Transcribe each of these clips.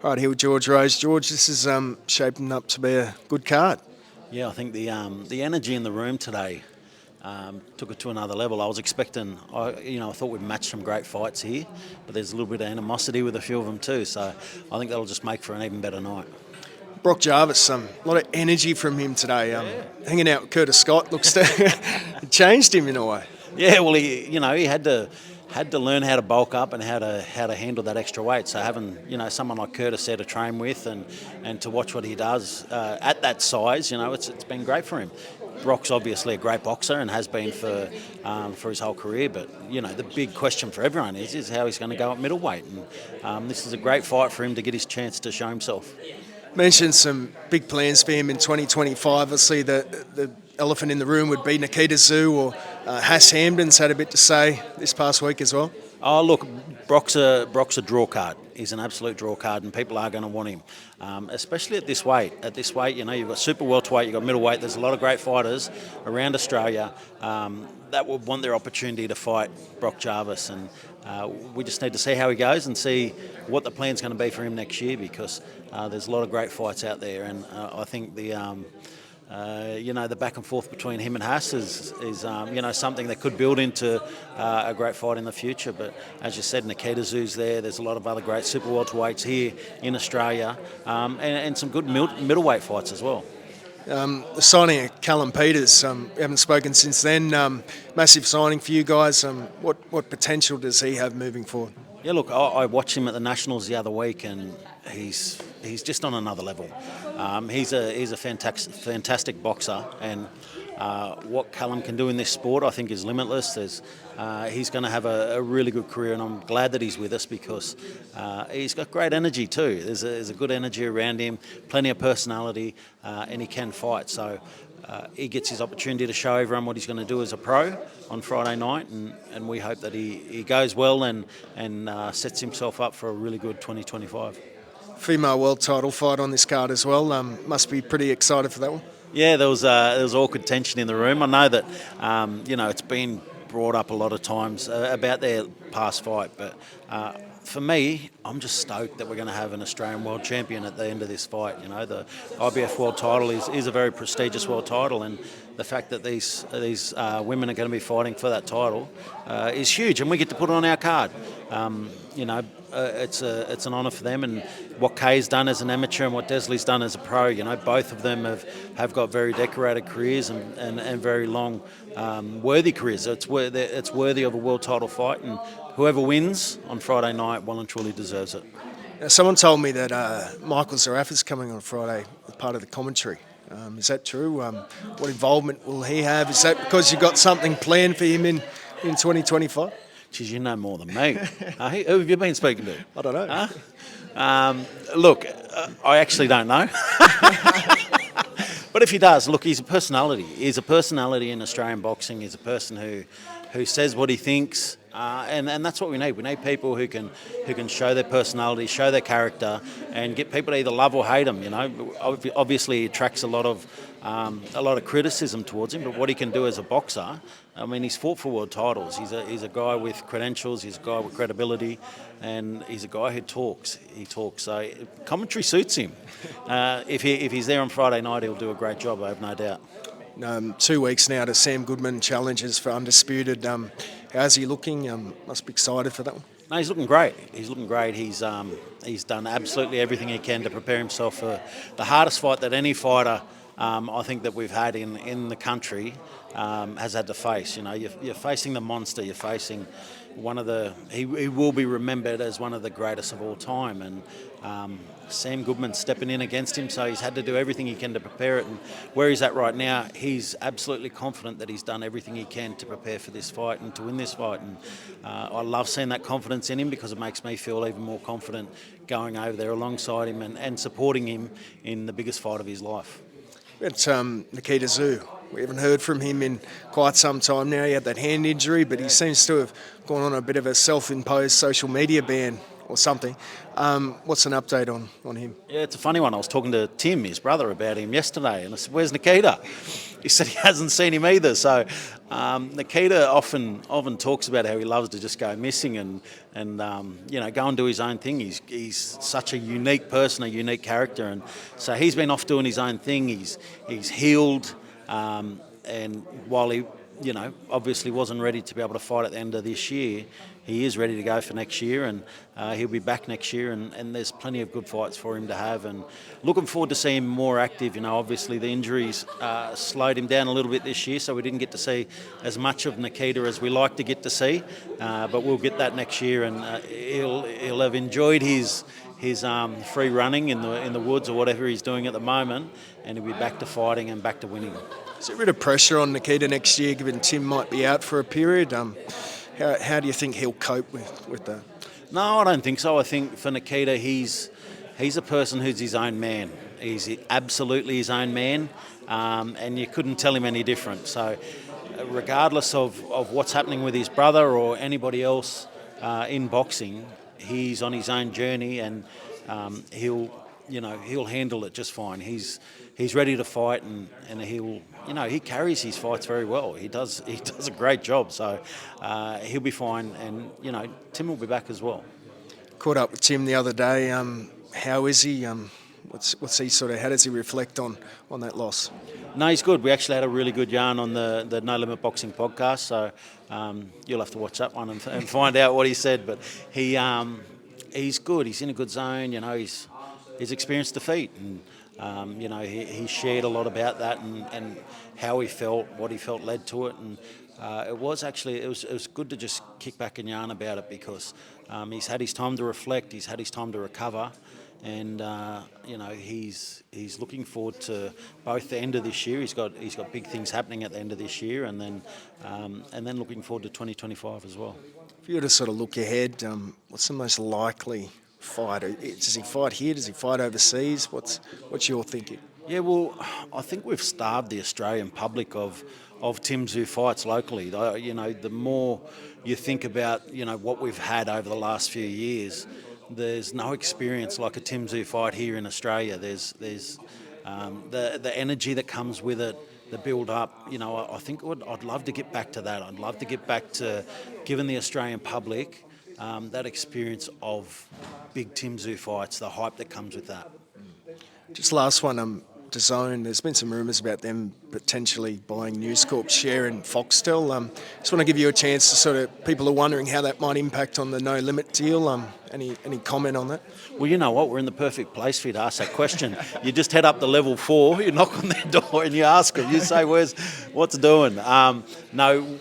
Right here with George Rose. George, this is shaping up to be a good card. Yeah, I think the energy in the room today took it to another level. I was expecting, I thought we'd match some great fights here, but there's a little bit of animosity with a few of them too. So I think that'll just make for an even better night. Brock Jarvis, a lot of energy from him today. Hanging out with Curtis Scott looks to it changed him in a way. Yeah, well, he had to learn how to bulk up and how to handle that extra weight. So having someone like Curtis there to train with and to watch what he does at that size, it's been great for him. Brock's obviously a great boxer and has been for his whole career. But the big question for everyone is how he's going to go at middleweight. And this is a great fight for him to get his chance to show himself. Mentioned some big plans for him in 2025. Obviously, the elephant in the room would be Nikita Tszyu or Hass Hamden's had a bit to say this past week as well. Oh, look, Brock's a draw card. He's an absolute draw card, and people are going to want him, especially at this weight. At this weight, you've got super welterweight, you've got middleweight. There's a lot of great fighters around Australia that would want their opportunity to fight Brock Jarvis, and we just need to see how he goes and see what the plan's going to be for him next year, because there's a lot of great fights out there, and I think the back and forth between him and Hass is something that could build into a great fight in the future. But as you said, Nikita Tszyu's there. There's a lot of other great super welterweights here in Australia, and some good middleweight fights as well. The signing of Callum Peters, we haven't spoken since then. Massive signing for you guys. What potential does he have moving forward? Yeah, look, I watched him at the Nationals the other week, and he's just on another level. He's a fantastic boxer, and what Callum can do in this sport, I think, is limitless. He's going to have a really good career, and I'm glad that he's with us because he's got great energy too. There's a good energy around him, plenty of personality, and he can fight. So he gets his opportunity to show everyone what he's going to do as a pro on Friday night, and we hope that he goes well and sets himself up for a really good 2025. Female world title fight on this card as well. Must be pretty excited for that one. Yeah, there was awkward tension in the room. I know that it's been brought up a lot of times about their past fight, but for me, I'm just stoked that we're going to have an Australian world champion at the end of this fight. The IBF world title is a very prestigious world title, and the fact that these women are going to be fighting for that title is huge, and we get to put it on our card. It's an honour for them, and what Kay's done as an amateur and what Desley's done as a pro. Both of them have got very decorated careers and very long, worthy careers. So it's worthy of a world title fight, and whoever wins on Friday night well and truly deserves it. Now, someone told me that Michael Zarafa's coming on Friday as part of the commentary. Is that true? What involvement will he have? Is that because you've got something planned for him in 2025? Geez, you know more than me. Who have you been speaking to? I don't know. Look, I actually don't know. But if he does, look, he's a personality. He's a personality in Australian boxing. He's a person who says what he thinks, and that's what we need. We need people who can show their personality, show their character, and get people to either love or hate him. Obviously he attracts a lot of criticism towards him, but what he can do as a boxer, I mean, he's fought for world titles. He's a guy with credentials. He's a guy with credibility, and he's a guy who talks. He talks. So commentary suits him. If he's there on Friday night, he'll do a great job. I have no doubt. 2 weeks now to Sam Goodman challenges for Undisputed. How's he looking? Must be excited for that one. No, he's looking great. He's looking great. He's done absolutely everything he can to prepare himself for the hardest fight that any fighter I think that we've had in the country has had to face. You're facing the monster. You're facing one of the. He will be remembered as one of the greatest of all time, and Sam Goodman's stepping in against him, so he's had to do everything he can to prepare it. And where he's at right now, he's absolutely confident that he's done everything he can to prepare for this fight and to win this fight. And I love seeing that confidence in him because it makes me feel even more confident going over there alongside him and supporting him in the biggest fight of his life. It's Nikita Tszyu. We haven't heard from him in quite some time now. He had that hand injury, but he seems to have gone on a bit of a self-imposed social media ban or something. What's an update on him? Yeah, it's a funny one. I was talking to Tim, his brother, about him yesterday, and I said, "Where's Nikita?" He said he hasn't seen him either. So Nikita often talks about how he loves to just go missing and go and do his own thing. He's such a unique person, a unique character, and so he's been off doing his own thing. He's healed, and while he obviously wasn't ready to be able to fight at the end of this year, he is ready to go for next year, and he'll be back next year, and there's plenty of good fights for him to have, and looking forward to seeing him more active. Obviously the injuries slowed him down a little bit this year, so we didn't get to see as much of Nikita as we like to get to see, but we'll get that next year, and he'll have enjoyed his free running in the woods or whatever he's doing at the moment, and he'll be back to fighting and back to winning. Is there a bit of pressure on Nikita next year, given Tim might be out for a period? How do you think he'll cope with that? No, I don't think so. I think for Nikita, he's a person who's his own man. He's absolutely his own man, and you couldn't tell him any different. So regardless of what's happening with his brother or anybody else in boxing, he's on his own journey, and he'll handle it just fine. He's ready to fight, and he carries his fights very well. He does a great job, so he'll be fine, and Tim will be back as well. Caught up with Tim the other day. How is he? What's he sort of? How does he reflect on that loss? No, he's good. We actually had a really good yarn on the No Limit Boxing podcast, so you'll have to watch that one and find out what he said. But he's good. He's in a good zone. He's experienced defeat, and he shared a lot about that and how he felt, what he felt led to it, and it was good to just kick back and yarn about it, because he's had his time to reflect, he's had his time to recover, and he's looking forward to both the end of this year. He's got big things happening at the end of this year, and then looking forward to 2025 as well. If you were to sort of look ahead, what's the most likely fight? Does he fight here? Does he fight overseas? What's your thinking? Yeah, well, I think we've starved the Australian public of Tim Tszyu fights locally. The more you think about what we've had over the last few years, there's no experience like a Tim Tszyu fight here in Australia. There's the energy that comes with it, the build up. I think I'd love to get back to that. I'd love to get back to giving the Australian public that experience of big Tim Tszyu fights, the hype that comes with that. Just last one, DAZN. There's been some rumours about them potentially buying News Corp's share in Foxtel. Just want to give you a chance to sort of, people are wondering how that might impact on the No Limit deal. Any comment on that? Well, you know what? We're in the perfect place for you to ask that question. You just head up to level 4, you knock on their door and you ask them. You say, what's doing? No,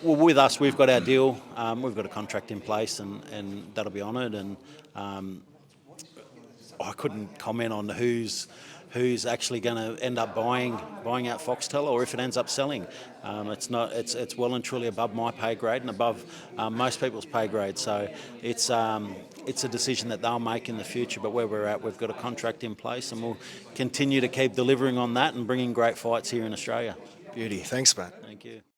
well, with us, we've got our deal. We've got a contract in place, and that'll be honoured. And I couldn't comment on who's actually going to end up buying out Foxtel, or if it ends up selling. It's well and truly above my pay grade and above most people's pay grade. So it's a decision that they'll make in the future. But where we're at, we've got a contract in place, and we'll continue to keep delivering on that and bringing great fights here in Australia. Beauty. Thanks, mate. Thank you.